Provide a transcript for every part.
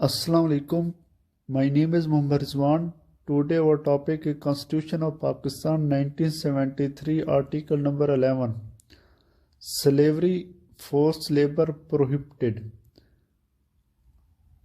Assalamu alaikum. My name is Muhammad Rizwan. Today our topic is Constitution of Pakistan 1973 Article number 11. Slavery, forced labor prohibited.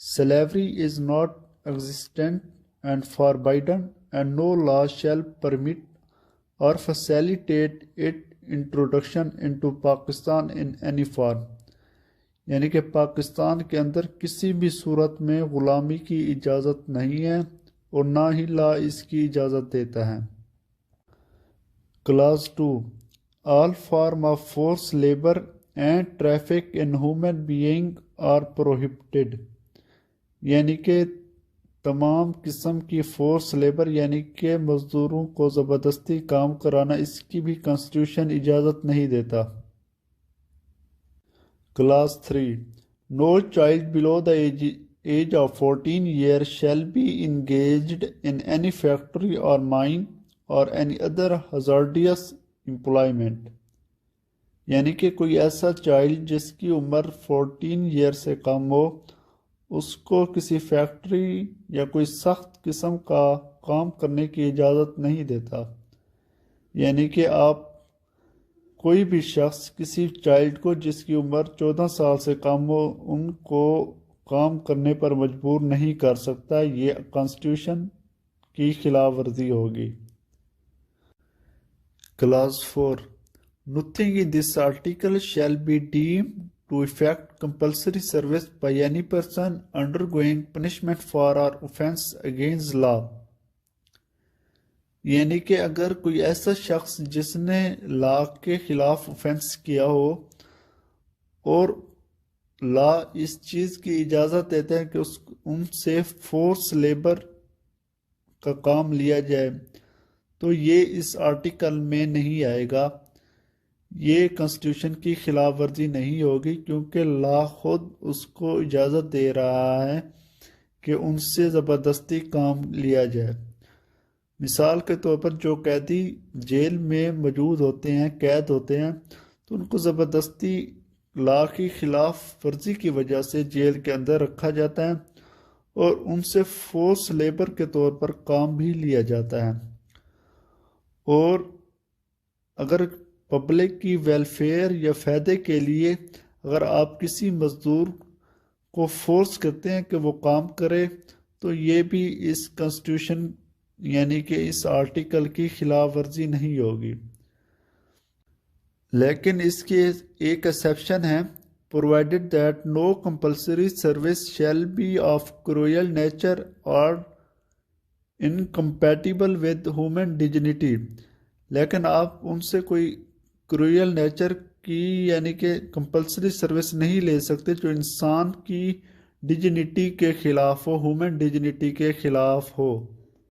Slavery is not existent and forbidden and no law shall permit or facilitate its introduction into Pakistan in any form. یعنی کہ پاکستان کے اندر کسی بھی صورت میں غلامی کی اجازت نہیں ہے اور نہ ہی لا اس کی اجازت دیتا ہے۔ Class 2 all form of force labour and traffic in human being are prohibited, یعنی کہ تمام قسم کی فورس لیبر یعنی کہ مزدوروں کو زبردستی کام کرانا اس کی بھی کانسٹیٹیوشن اجازت نہیں دیتا۔ Class 3 No child below the age of 14 years shall be engaged in any factory or mine or any other hazardous employment، یعنی کہ کوئی ایسا چائلڈ جس کی عمر 14 ایئر سے کم ہو اس کو کسی فیکٹری یا کوئی سخت قسم کا کام کرنے کی اجازت نہیں دیتا۔ یعنی کہ آپ کوئی بھی شخص کسی چائلڈ کو جس کی عمر 14 سال سے کم ہو ان کو کام کرنے پر مجبور نہیں کر سکتا، یہ کانسٹیٹیوشن کی خلاف ورزی ہوگی۔ Class 4 Nothing in this article shall be deemed to effect compulsory service by any person undergoing punishment for or offense against law، یعنی کہ اگر کوئی ایسا شخص جس نے لا کے خلاف offense کیا ہو اور لا اس چیز کی اجازت دیتا ہے کہ ان سے فورس لیبر کا کام لیا جائے تو یہ اس آرٹیکل میں نہیں آئے گا، یہ کانسٹیٹیوشن کی خلاف ورزی نہیں ہوگی کیونکہ لا خود اس کو اجازت دے رہا ہے کہ ان سے زبردستی کام لیا جائے۔ مثال کے طور پر جو قیدی جیل میں موجود ہوتے ہیں، قید ہوتے ہیں، تو ان کو زبردستی لا کی خلاف ورزی کی وجہ سے جیل کے اندر رکھا جاتا ہے اور ان سے فورس لیبر کے طور پر کام بھی لیا جاتا ہے۔ اور اگر پبلک کی ویلفیئر یا فائدے کے لیے اگر آپ کسی مزدور کو فورس کرتے ہیں کہ وہ کام کرے تو یہ بھی اس کانسٹیٹیوشن یعنی کہ اس آرٹیکل کی خلاف ورزی نہیں ہوگی۔ لیکن اس کی ایک ایکسیپشن ہے provided that no compulsory service shall be of cruel nature or incompatible with human dignity، لیکن آپ ان سے کوئی کروئل نیچر کی یعنی کہ کمپلسری سروس نہیں لے سکتے جو انسان کی ڈیجنیٹی کے خلاف ہو، ہیومن ڈیجنیٹی کے خلاف ہو۔